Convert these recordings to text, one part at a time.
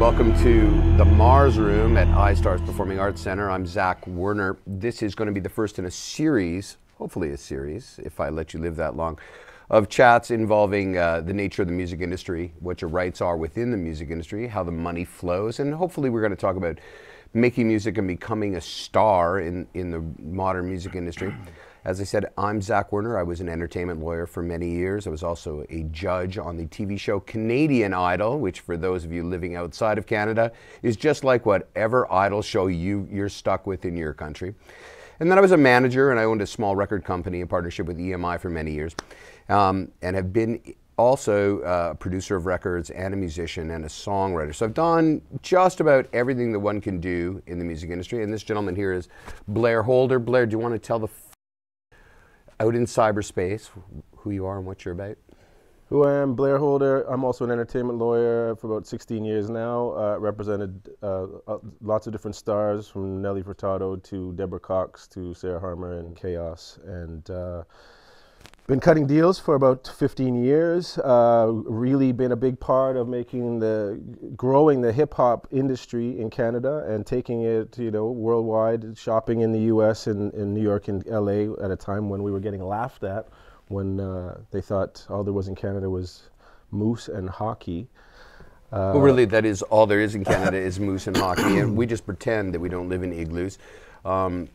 Welcome to the Mars Room at iStars Performing Arts Center. I'm Zack, Werner. This is going to be the first in a series, hopefully a series, if I let you live that long, of chats involving the nature of the music industry, what your rights are within the music industry, how the money flows, and hopefully we're going to talk about making music and becoming a star in the modern music industry. As I said, I'm Zack Werner. I was an entertainment lawyer for many years. I was also a judge on the TV show Canadian Idol, which for those of you living outside of Canada is just like whatever idol show you're stuck with in your country. And then I was a manager, and I owned a small record company in partnership with EMI for many years, and have been also a producer of records and a musician and a songwriter. So I've done just about everything that one can do in the music industry. And this gentleman here is Blair Holder. Blair, do you want to tell the out in cyberspace who you are and what you're about? Who I am, Blair Holder. I'm also an entertainment lawyer for about 16 years now. Represented lots of different stars, from Nelly Furtado to Deborah Cox to Sarah Harmer and Chaos, and been cutting deals for about 15 years. Really been a big part of growing the hip hop industry in Canada and taking it, worldwide, shopping in the US and in New York and LA at a time when we were getting laughed at, when they thought all there was in Canada was moose and hockey. Well, really, that is all there is in Canada is moose and hockey, and we just pretend that we don't live in igloos. And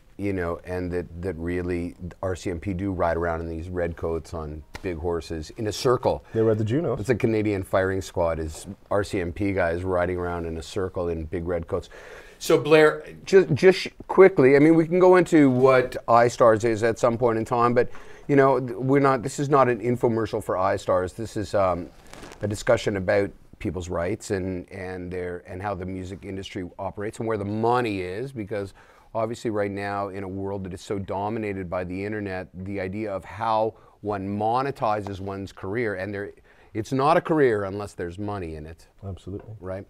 that really RCMP do ride around in these red coats on big horses in a circle. They were at the Junos. It's a Canadian firing squad, is RCMP guys riding around in a circle in big red coats. So Blair, just quickly, I mean, we can go into what iStars is at some point in time, but this is not an infomercial for iStars. This is a discussion about people's rights and how the music industry operates and where the money is, because obviously right now in a world that is so dominated by the internet, the idea of how one monetizes one's career, and it's not a career unless there's money in it. Absolutely. Right?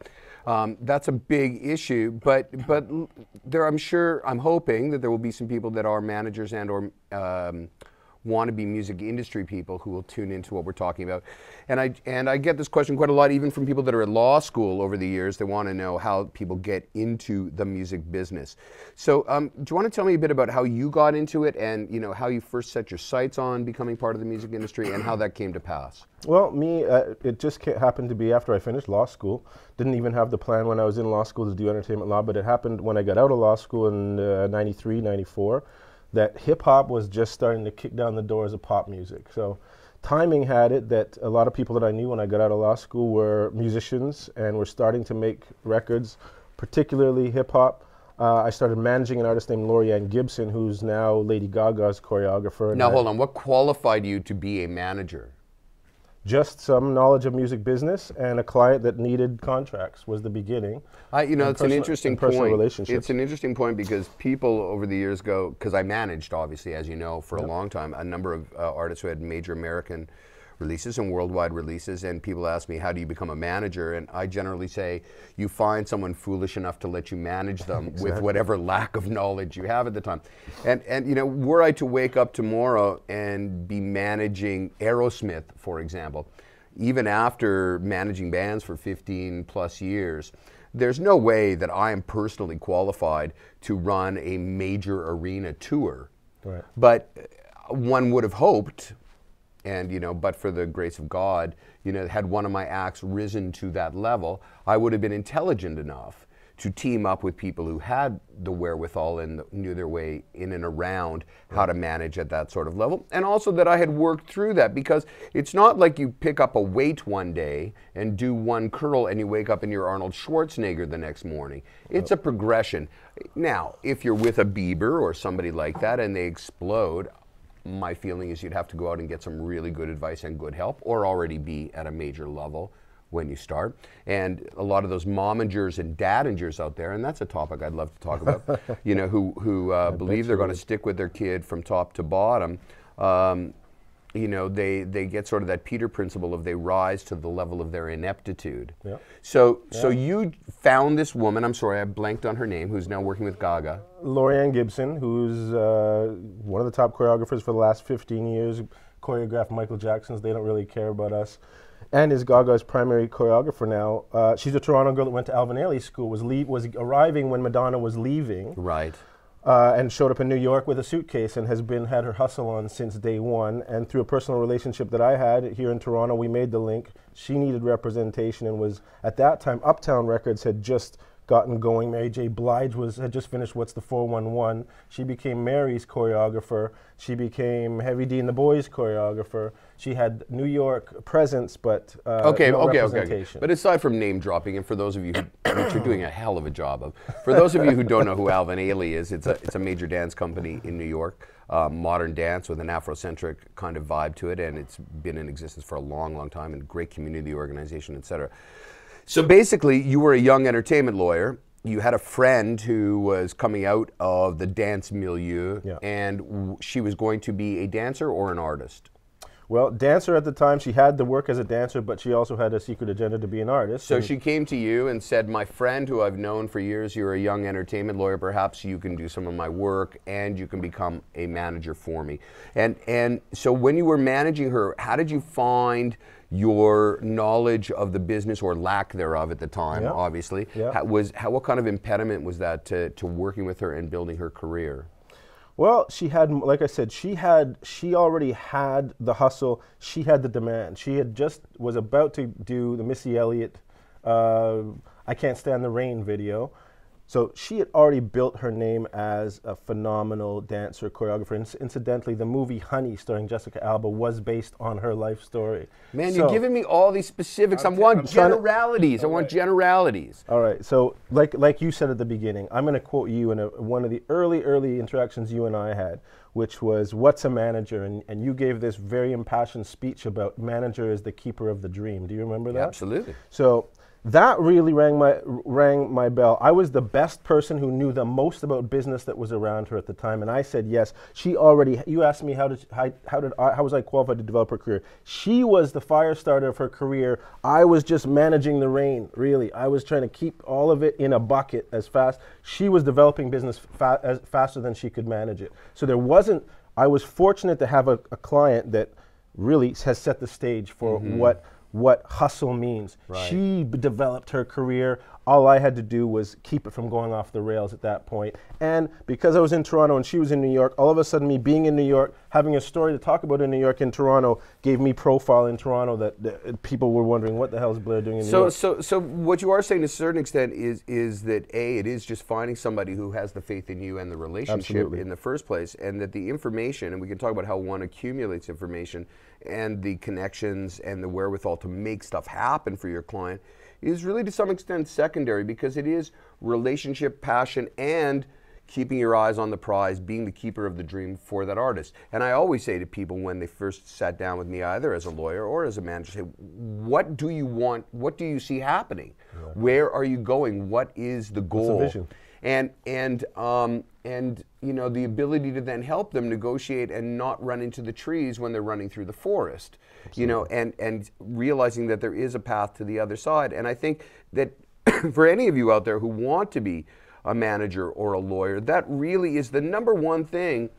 That's a big issue, but I'm hoping that there will be some people that are managers and or want to be music industry people who will tune into what we're talking about. And I get this question quite a lot, even from people that are at law school over the years. They want to know how people get into the music business. So do you want to tell me a bit about how you got into it, and how you first set your sights on becoming part of the music industry and how that came to pass? Well, it just happened to be after I finished law school. Didn't even have the plan when I was in law school to do entertainment law, but it happened when I got out of law school in 93, 94. That hip-hop was just starting to kick down the doors of pop music. So timing had it that a lot of people that I knew when I got out of law school were musicians and were starting to make records, particularly hip-hop. I started managing an artist named Lorianne Gibson, who's now Lady Gaga's choreographer. Now hold on, what qualified you to be a manager? Just some knowledge of music business and a client that needed contracts was the beginning. It's an interesting point. Relationships. It's an interesting point because people over the years go, because I managed, obviously, as you know, for a long time, a number of artists who had major American releases and worldwide releases, and people ask me, how do you become a manager? And I generally say, you find someone foolish enough to let you manage them with whatever lack of knowledge you have at the time. And were I to wake up tomorrow and be managing Aerosmith, for example, even after managing bands for 15 plus years, there's no way that I am personally qualified to run a major arena tour. Right. But one would have hoped, and but for the grace of God, had one of my acts risen to that level, I would have been intelligent enough to team up with people who had the wherewithal and knew their way in and around how to manage at that sort of level. And also that I had worked through that, because it's not like you pick up a weight one day and do one curl and you wake up and you're Arnold Schwarzenegger the next morning. It's a progression. Now, if you're with a Bieber or somebody like that and they explode, my feeling is you'd have to go out and get some really good advice and good help, or already be at a major level when you start. And a lot of those momagers and dadingers out there, and that's a topic I'd love to talk about, who believe they're going to stick with their kid from top to bottom. They get sort of that Peter principle of they rise to the level of their ineptitude. Yeah. So you found this woman, I'm sorry, I blanked on her name, who's now working with Gaga. Lorianne Gibson, who's one of the top choreographers for the last 15 years, choreographed Michael Jackson's They Don't Really Care About Us. and is Gaga's primary choreographer now. She's a Toronto girl that went to Alvin Ailey School, was arriving when Madonna was leaving. Right. And showed up in New York with a suitcase and has had her hustle on since day one. And through a personal relationship that I had here in Toronto, we made the link. She needed representation and was, at that time, Uptown Records had just gotten going. Mary J. Blige had just finished What's the 411. She became Mary's choreographer. She became Heavy D and the Boys choreographer. She had New York presence, but no representation. But aside from name dropping, and for those of you which you're doing a hell of a job of, for those of you who don't know who Alvin Ailey is, it's a major dance company in New York, modern dance with an Afrocentric kind of vibe to it, and it's been in existence for a long, long time, and great community organization, etc. So basically, you were a young entertainment lawyer. You had a friend who was coming out of the dance milieu, and she was going to be a dancer or an artist? Well, dancer at the time. She had to work as a dancer, but she also had a secret agenda to be an artist. So she came to you and said, my friend who I've known for years, you're a young entertainment lawyer, perhaps you can do some of my work and you can become a manager for me. And so when you were managing her, how did you find your knowledge of the business, or lack thereof at the time, obviously? What kind of impediment was that to working with her and building her career? Well, she had, like I said, she already had the hustle. She had the demand. She had just was about to do the Missy Elliott, I Can't Stand the Rain video. So she had already built her name as a phenomenal dancer, choreographer. Incidentally, the movie Honey, starring Jessica Alba, was based on her life story. Man, you're giving me all these specifics. I want generalities. I want generalities. All right. So, like you said at the beginning, I'm going to quote you in one of the early interactions you and I had, which was, "What's a manager?" And you gave this very impassioned speech about manager is the keeper of the dream. Do you remember that? Absolutely. So that really rang my bell. I was the best person who knew the most about business that was around her at the time, and I said yes. She already. You asked me how was I qualified to develop her career? She was the fire starter of her career. I was just managing the rain. Really, I was trying to keep all of it in a bucket as fast. She was developing business faster than she could manage it. So there wasn't. I was fortunate to have a client that really has set the stage for what hustle means. Right. She developed her career. All I had to do was keep it from going off the rails at that point. And because I was in Toronto and she was in New York, all of a sudden me being in New York, having a story to talk about in New York and Toronto, gave me profile in Toronto that people were wondering, what the hell is Blair doing in New York? So what you are saying to a certain extent is that it is just finding somebody who has the faith in you and the relationship in the first place, and that the information, and we can talk about how one accumulates information, and the connections and the wherewithal to make stuff happen for your client is really to some extent secondary, because it is relationship, passion, and keeping your eyes on the prize, being the keeper of the dream for that artist. And I always say to people when they first sat down with me, either as a lawyer or as a manager, say, what do you want? What do you see happening? Yeah. Where are you going? What is the goal? What's the vision? And you know, the ability to then help them negotiate and not run into the trees when they're running through the forest. Absolutely. You know, and realizing that there is a path to the other side. And I think that for any of you out there who want to be a manager or a lawyer, that really is the number one thing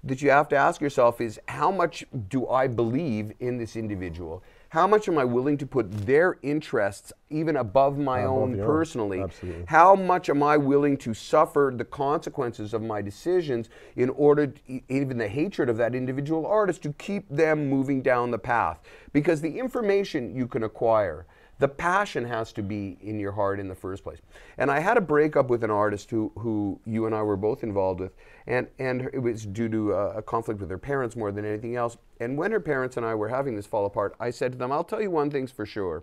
that you have to ask yourself is, how much do I believe in this individual? How much am I willing to put their interests even above my own personally? Absolutely. How much am I willing to suffer the consequences of my decisions in order to, even the hatred of that individual artist, to keep them moving down the path? Because the information you can acquire, the passion has to be in your heart in the first place. And I had a breakup with an artist who you and I were both involved with, and it was due to a conflict with her parents more than anything else. And when her parents and I were having this fall apart, I said to them, I'll tell you one thing's for sure.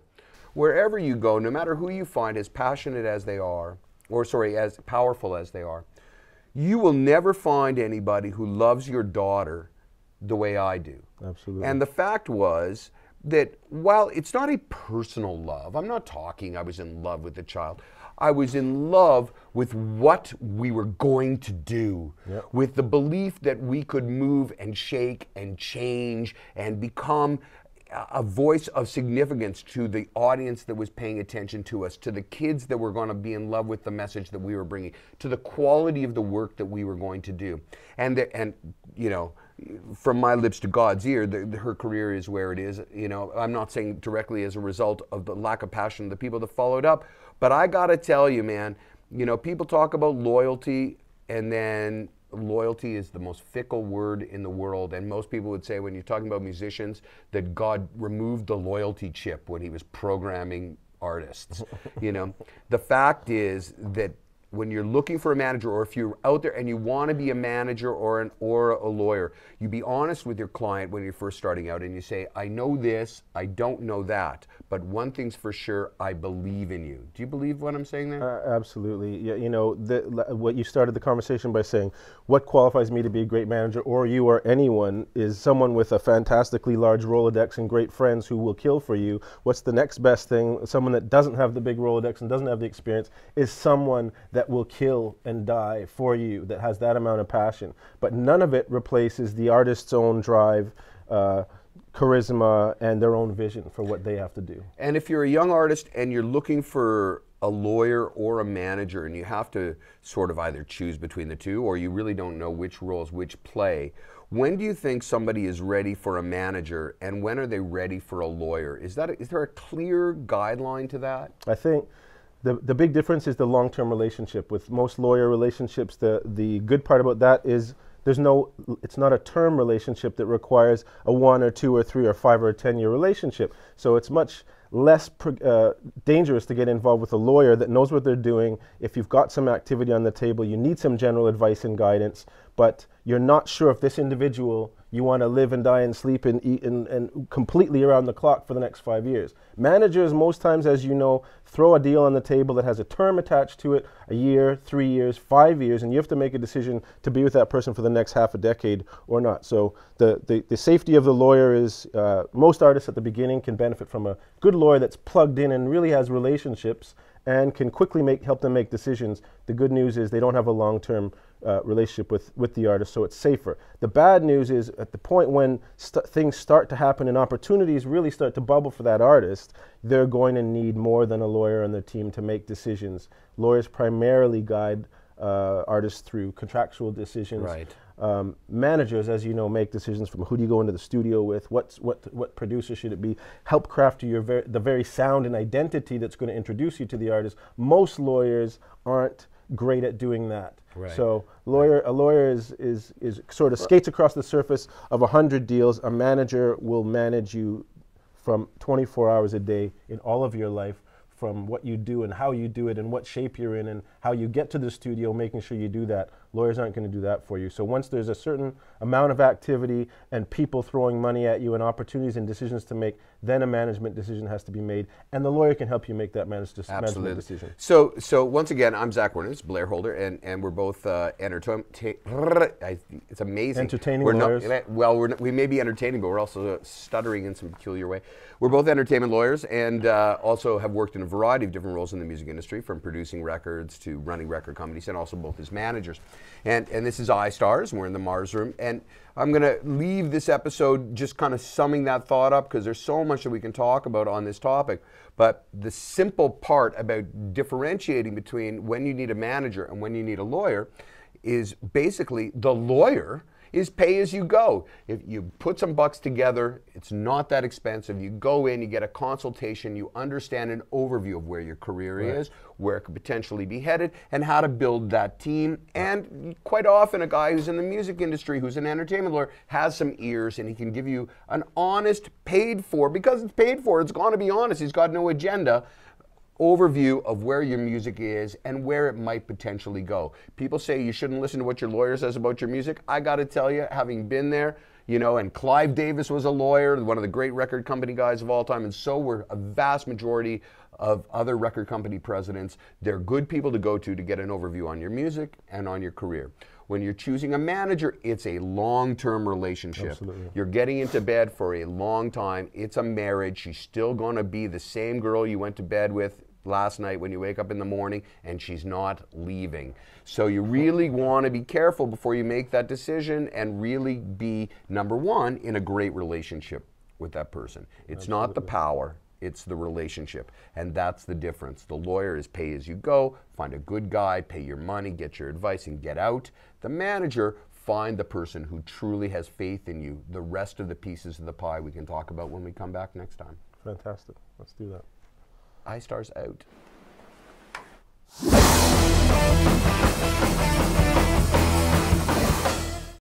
Wherever you go, no matter who you find, as passionate as they are, or sorry, as powerful as they are, you will never find anybody who loves your daughter the way I do. Absolutely. And the fact was that while it's not a personal love, I'm not talking I was in love with the child, I was in love with what we were going to do, with the belief that we could move and shake and change and become a voice of significance to the audience that was paying attention to us, to the kids that were going to be in love with the message that we were bringing, to the quality of the work that we were going to do. And you know, from my lips to God's ear, her career is where it is. You know, I'm not saying directly as a result of the lack of passion of the people that followed up, but I gotta tell you, man, you know, people talk about loyalty, and then loyalty is the most fickle word in the world. And most people would say, when you're talking about musicians, that God removed the loyalty chip when he was programming artists. You know, the fact is that when you're looking for a manager, or if you're out there and you want to be a manager or a lawyer, you be honest with your client when you're first starting out, and you say, I know this, I don't know that, but one thing's for sure, I believe in you. Do you believe what I'm saying there? Absolutely. Yeah, you know, what you started the conversation by saying, what qualifies me to be a great manager, or you or anyone, is someone with a fantastically large Rolodex and great friends who will kill for you. What's the next best thing? Someone that doesn't have the big Rolodex and doesn't have the experience is someone that will kill and die for you, that has that amount of passion. But none of it replaces the artist's own drive, charisma, and their own vision for what they have to do. And if you're a young artist and you're looking for a lawyer or a manager, and you have to sort of either choose between the two, or you really don't know which roles which play, when do you think somebody is ready for a manager, and when are they ready for a lawyer? Is there a clear guideline to that? I think the big difference is the long-term relationship. With most lawyer relationships, the good part about that is it's not a term relationship that requires a 1 or 2 or 3 or 5 or 10-year relationship. So it's much less dangerous to get involved with a lawyer that knows what they're doing. If you've got some activity on the table, you need some general advice and guidance, but you're not sure if this individual you want to live and die and sleep and eat and completely around the clock for the next 5 years. Managers, most times, as you know, throw a deal on the table that has a term attached to it, a year, 3 years, 5 years, and you have to make a decision to be with that person for the next half a decade or not. So the safety of the lawyer is, most artists at the beginning can benefit from a good lawyer that's plugged in and really has relationships and can quickly help them make decisions. The good news is they don't have a long-term relationship with the artist, so it's safer. The bad news is at the point when things start to happen and opportunities really start to bubble for that artist, they're going to need more than a lawyer on their team to make decisions. Lawyers primarily guide artists through contractual decisions. Right. Managers, as you know, make decisions from who do you go into the studio with, what producer should it be, help craft the very sound and identity that's going to introduce you to the artist. Most lawyers aren't great at doing that. Right. So a lawyer is sort of skates across the surface of 100 deals. A manager will manage you from 24 hours a day in all of your life, from what you do and how you do it and what shape you're in and how you get to the studio, making sure you do that. Lawyers aren't going to do that for you. So once there's a certain amount of activity and people throwing money at you and opportunities and decisions to make, then a management decision has to be made, and the lawyer can help you make that management decision. So once again, I'm Zack Werner, it's Blair Holder, and we're both it's amazing. Entertaining we're lawyers. We may be entertaining, but we're also stuttering in some peculiar way. We're both entertainment lawyers, and also have worked in a variety of different roles in the music industry, from producing records to running record companies, and also both as managers. And this is iStars, and we're in the Mars room. And I'm going to leave this episode just kind of summing that thought up, because there's so much that we can talk about on this topic. But the simple part about differentiating between when you need a manager and when you need a lawyer is basically the lawyer is pay as you go. If you put some bucks together, it's not that expensive. You go in, you get a consultation, you understand an overview of where your career is, where it could potentially be headed, and how to build that team. And quite often a guy who's in the music industry, who's an entertainment lawyer, has some ears, and he can give you an honest, paid for, because it's paid for, it's gonna be honest, he's got no agenda, overview of where your music is and where it might potentially go. People say you shouldn't listen to what your lawyer says about your music. I got to tell you, having been there, you know, and Clive Davis was a lawyer, one of the great record company guys of all time, and so were a vast majority of other record company presidents. They're good people to go to get an overview on your music and on your career. When you're choosing a manager, it's a long-term relationship. Absolutely. You're getting into bed for a long time. It's a marriage. She's still going to be the same girl you went to bed with last night when you wake up in the morning, and she's not leaving. So you really want to be careful before you make that decision, and really be, number one, in a great relationship with that person. It's Absolutely. not the power, it's the relationship. And that's the difference. The lawyer is pay as you go, find a good guy, pay your money, get your advice, and get out. The manager, find the person who truly has faith in you, the rest of the pieces of the pie we can talk about when we come back next time. Fantastic. Let's do that. iStars out.